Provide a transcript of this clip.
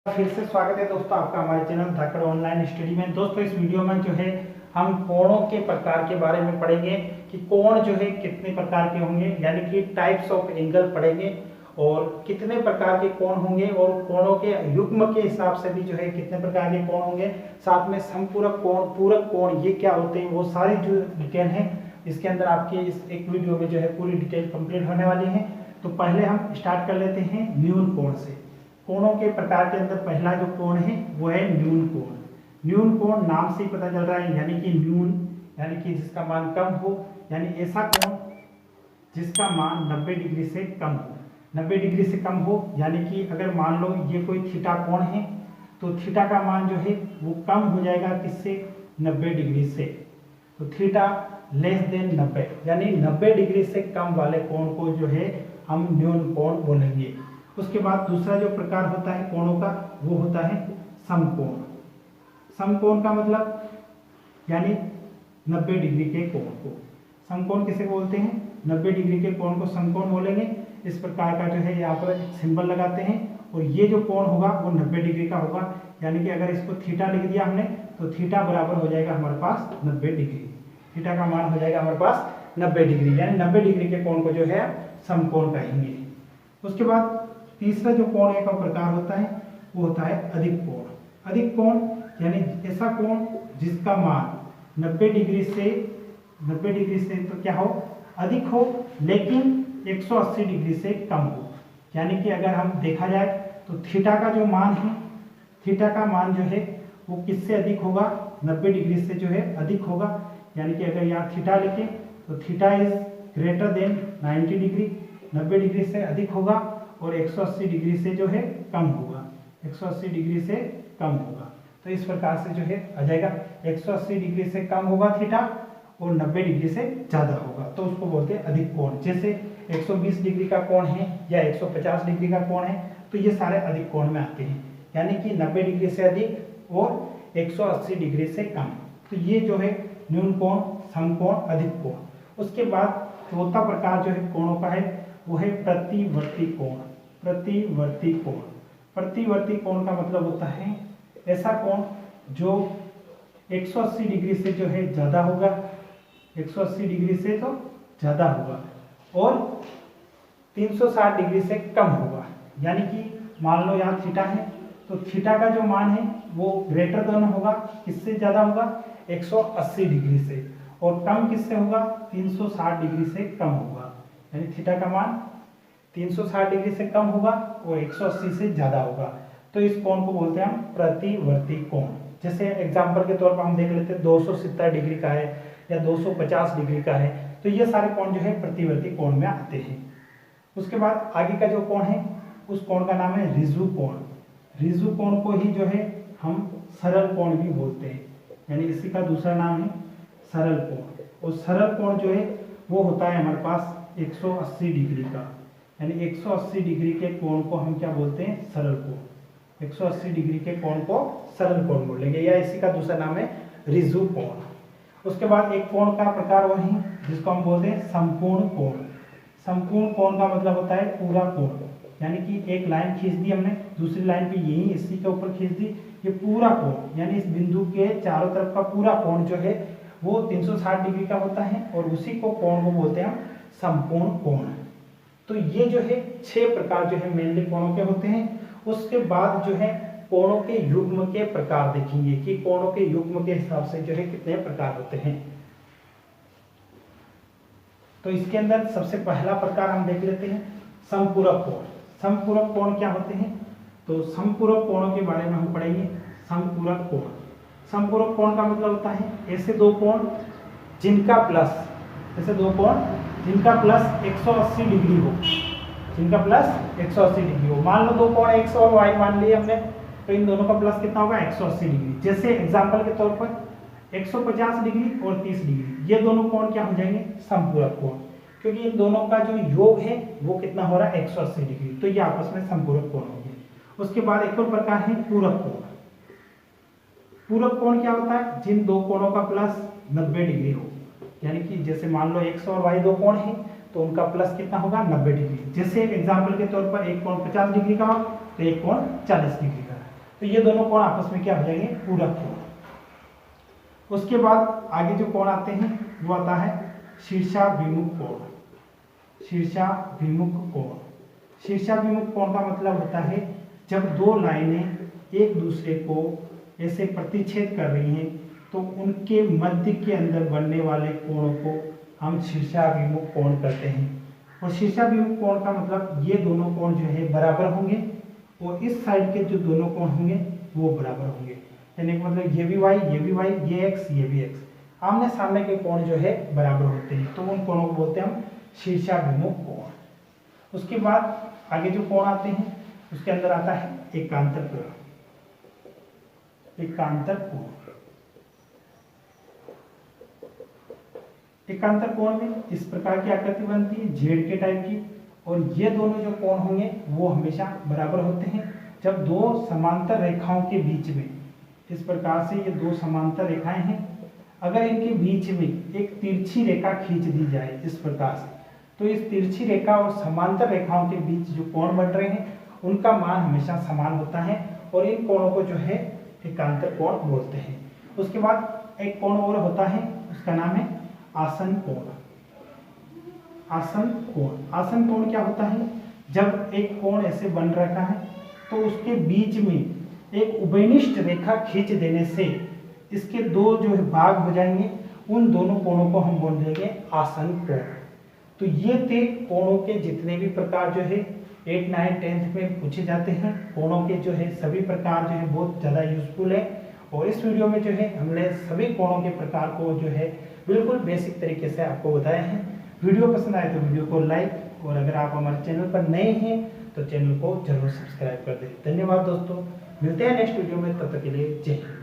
फिर से स्वागत है दोस्तों आपका हमारे चैनल धाकड़ ऑनलाइन स्टडी में। दोस्तों इस वीडियो में जो है हम कोणों के प्रकार के बारे में पढ़ेंगे कि कोण जो है कितने प्रकार के होंगे, यानी कि टाइप्स ऑफ एंगल पढ़ेंगे और कितने प्रकार के कोण होंगे और कोणों के युग्म के हिसाब से भी जो है कितने प्रकार के कोण होंगे। साथ में समपूरक कोण, पूरक कोण ये क्या होते हैं, वो सारी जो डिटेल है इसके अंदर आपके इस एक वीडियो में जो है पूरी डिटेल कंप्लीट होने वाली है। तो पहले हम स्टार्ट कर लेते हैं न्यून कोण से। कोणों के प्रकार के अंदर पहला जो कोण है वो है न्यून कोण। न्यून कोण नाम से ही पता चल रहा है, यानी कि न्यून यानी कि जिसका मान कम हो, यानी ऐसा कोण जिसका मान 90 डिग्री से कम हो। 90 डिग्री से कम हो यानी कि अगर मान लो ये कोई थीटा कोण है तो थीटा का मान जो है वो कम हो जाएगा किससे, 90 डिग्री से। तो थीटा लेस देन 90 यानी 90 डिग्री से कम वाले कोण को जो है हम न्यून कोण बोलेंगे। उसके बाद दूसरा जो प्रकार होता है कोणों का वो होता है समकोण। समकोण का मतलब यानी 90 डिग्री के कोण को समकोण किसे बोलते हैं, 90 डिग्री के कोण को समकोण बोलेंगे। इस प्रकार का जो है यहाँ पर सिंबल लगाते हैं और ये जो कोण होगा वो 90 डिग्री का होगा, यानी कि अगर इसको थीटा लिख दिया हमने तो थीटा बराबर हो जाएगा हमारे पास 90 डिग्री। थीटा का मान हो जाएगा हमारे पास 90 डिग्री, यानी 90 डिग्री के कोण को जो है समकोण कहेंगे। उसके बाद तीसरा जो कोण का प्रकार होता है वो होता है अधिक कोण। अधिक कोण यानी ऐसा कोण जिसका मान 90 डिग्री से तो क्या हो, अधिक हो, लेकिन 180 डिग्री से कम हो। यानी कि अगर हम देखा जाए तो थीटा का जो मान है, थीटा का मान जो है वो किससे अधिक होगा, 90 डिग्री से जो है अधिक होगा। यानी कि अगर यहाँ थीटा लिखें तो theta is greater than 90 degree, 90 degree से अधिक होगा और 180 डिग्री से जो है कम होगा, 180 डिग्री से कम होगा। तो इस प्रकार से जो है आ जाएगा 180 डिग्री से कम होगा थीटा और 90 डिग्री से ज़्यादा होगा, तो उसको बोलते हैं अधिक कोण। जैसे 120 डिग्री का कोण है या 150 डिग्री का कोण है तो ये सारे अधिक कोण में आते हैं, यानी कि 90 डिग्री से अधिक और 180 डिग्री से कम। तो ये जो है न्यून कोण, समकोण, अधिक कोण। उसके बाद चौथा प्रकार जो है कोणों का है वो है प्रतिवर्ती कोण। प्रतिवर्ती कोण, प्रतिवर्ती कोण का मतलब होता है ऐसा कोण जो 180 डिग्री से जो है ज़्यादा होगा, 180 डिग्री से तो ज़्यादा होगा और 360 डिग्री से कम होगा। यानी कि मान लो यहाँ थीटा है तो थीटा का जो मान है वो ग्रेटर दोनों होगा, किससे ज़्यादा होगा, 180 डिग्री से, और कम किससे होगा, 360 डिग्री से कम होगा। यानी थीटा का मान 360 डिग्री से कम होगा और 180 से ज़्यादा होगा। तो इस कोण को बोलते हैं हम प्रतिवर्ती कोण। जैसे एग्जांपल के तौर पर हम देख लेते हैं 270 डिग्री का है या 250 डिग्री का है, तो ये सारे कोण जो है प्रतिवर्ती कोण में आते हैं। उसके बाद आगे का जो कोण है उस कोण का नाम है ऋजु कोण। ऋजु कोण को ही जो है हम सरल कोण भी बोलते हैं, यानी इसी का दूसरा नाम है सरल कोण। और सरल कोण जो है वो होता है हमारे पास 180 डिग्री का, यानी 180 डिग्री के कोण को हम क्या बोलते हैं, सरल कोण। 180 डिग्री के कोण को सरल कोण बोलेंगे, या इसी का दूसरा नाम है ऋजु कोण। उसके बाद एक कोण का प्रकार वही जिसको हम बोलते हैं संपूर्ण कोण। संपूर्ण कोण का मतलब होता है पूरा कोण, यानी कि एक लाइन खींच दी हमने, दूसरी लाइन पे यही इसी के ऊपर खींच दी, ये पूरा कोण यानी इस बिंदु के चारों तरफ का पूरा कोण जो है वो 360 डिग्री का होता है और उसी को कोण को बोलते हैं हम संपूर्ण कोण। तो ये जो है 6 प्रकार जो है मेनली कोणों के होते हैं। उसके बाद जो है कोणों के युग्म के प्रकार देखेंगे कि कोणों के युग्म के हिसाब से जो है कितने प्रकार होते हैं। तो इसके अंदर सबसे पहला प्रकार हम देख लेते हैं समपूरक कोण। समपूरक कोण क्या होते हैं, तो समपूरक कोणों के बारे में हम पढ़ेंगे। समपूरक कोण, समपूरक कोण का मतलब होता है ऐसे दो कोण जिनका प्लस, ऐसे दो कोण जिनका प्लस 180 डिग्री हो, जिनका प्लस 180 डिग्री हो। मान लो दो कोण x और y मान लिए हमने, तो इन दोनों का प्लस कितना होगा, 180 डिग्री। जैसे एग्जांपल के तौर पर 150 डिग्री और 30 डिग्री, ये दोनों कोण क्या हो जाएंगे, समपूरक कोण, क्योंकि इन दोनों का जो योग है वो कितना हो रहा है, 180 डिग्री, तो ये आपस में समपूरक कोण हो गए। उसके बाद एक और प्रकार है पूरक कोण। पूरक कोण क्या होता है, जिन दो कोणों का प्लस 90 डिग्री हो, यानी कि जैसे मान लो x और y दो कोण हैं तो उनका प्लस कितना होगा, 90 डिग्री। जैसे एग्जांपल के तौर पर एक कोण 50 डिग्री का हो तो एक कोण 40 डिग्री का। तो ये दोनों कोण आपस में क्या हो जाएंगे, पूरक कोण। उसके बाद आगे जो कोण आते हैं वो आता है शीर्षाभिमुख कोण। शीर्षाभिमुख कोण, शीर्षाभिमुख कोण का मतलब होता है जब दो लाइनें एक दूसरे को ऐसे प्रतिच्छेद कर रही हैं तो उनके मध्य के अंदर बनने वाले कोण को हम शीर्षाभिमुख कोण कहते हैं। और शीर्षाभिमुख कोण का मतलब ये दोनों कोण जो है बराबर होंगे और इस साइड के जो दोनों कोण होंगे वो बराबर होंगे, यानी कि मतलब ये भी y, ये भी y, ये x, ये भी x, आमने सामने के कोण जो है बराबर होते हैं, तो उन कोणों को बोलते हैं हम शीर्षाभिमुख कोण। उसके बाद आगे जो कोण आते हैं उसके अंदर आता है एकांतर कोण। एकांतर कोण, एकांतर कोण में इस प्रकार की आकृति बनती है जेड के टाइप की, और ये दोनों जो कोण होंगे वो हमेशा बराबर होते हैं जब दो समांतर रेखाओं के बीच में, इस प्रकार से ये दो समांतर रेखाएं हैं, अगर इनके बीच में एक तिरछी रेखा खींच दी जाए इस प्रकार से, तो इस तिरछी रेखा और समांतर रेखाओं के बीच जो कोण बन रहे हैं उनका मान हमेशा समान होता है और इन कोणों को जो है एकांतर कोण बोलते हैं। उसके बाद एक कोण और होता है, उसका नाम है आसन कोण। आसन कोण, आसन कोण क्या होता है, जब एक कोण ऐसे बन रखा है तो उसके बीच में एक उभयनिष्ठ रेखा खींच देने से इसके दो जो है भाग हो जाएंगे, उन दोनों कोणों को हम बोल देंगे आसन कोण। तो ये थे कोणों के जितने भी प्रकार जो है 8, 9, 10th में पूछे जाते हैं। कोणों के जो है सभी प्रकार जो है बहुत ज़्यादा यूजफुल है, और इस वीडियो में जो है हमने सभी कोणों के प्रकार को जो है बिल्कुल बेसिक तरीके से आपको बताया है। वीडियो पसंद आए तो वीडियो को लाइक, और अगर आप हमारे चैनल पर नए हैं तो चैनल को जरूर सब्सक्राइब कर दें। धन्यवाद दोस्तों, मिलते हैं नेक्स्ट वीडियो में, तब तक के लिए जय हिंद।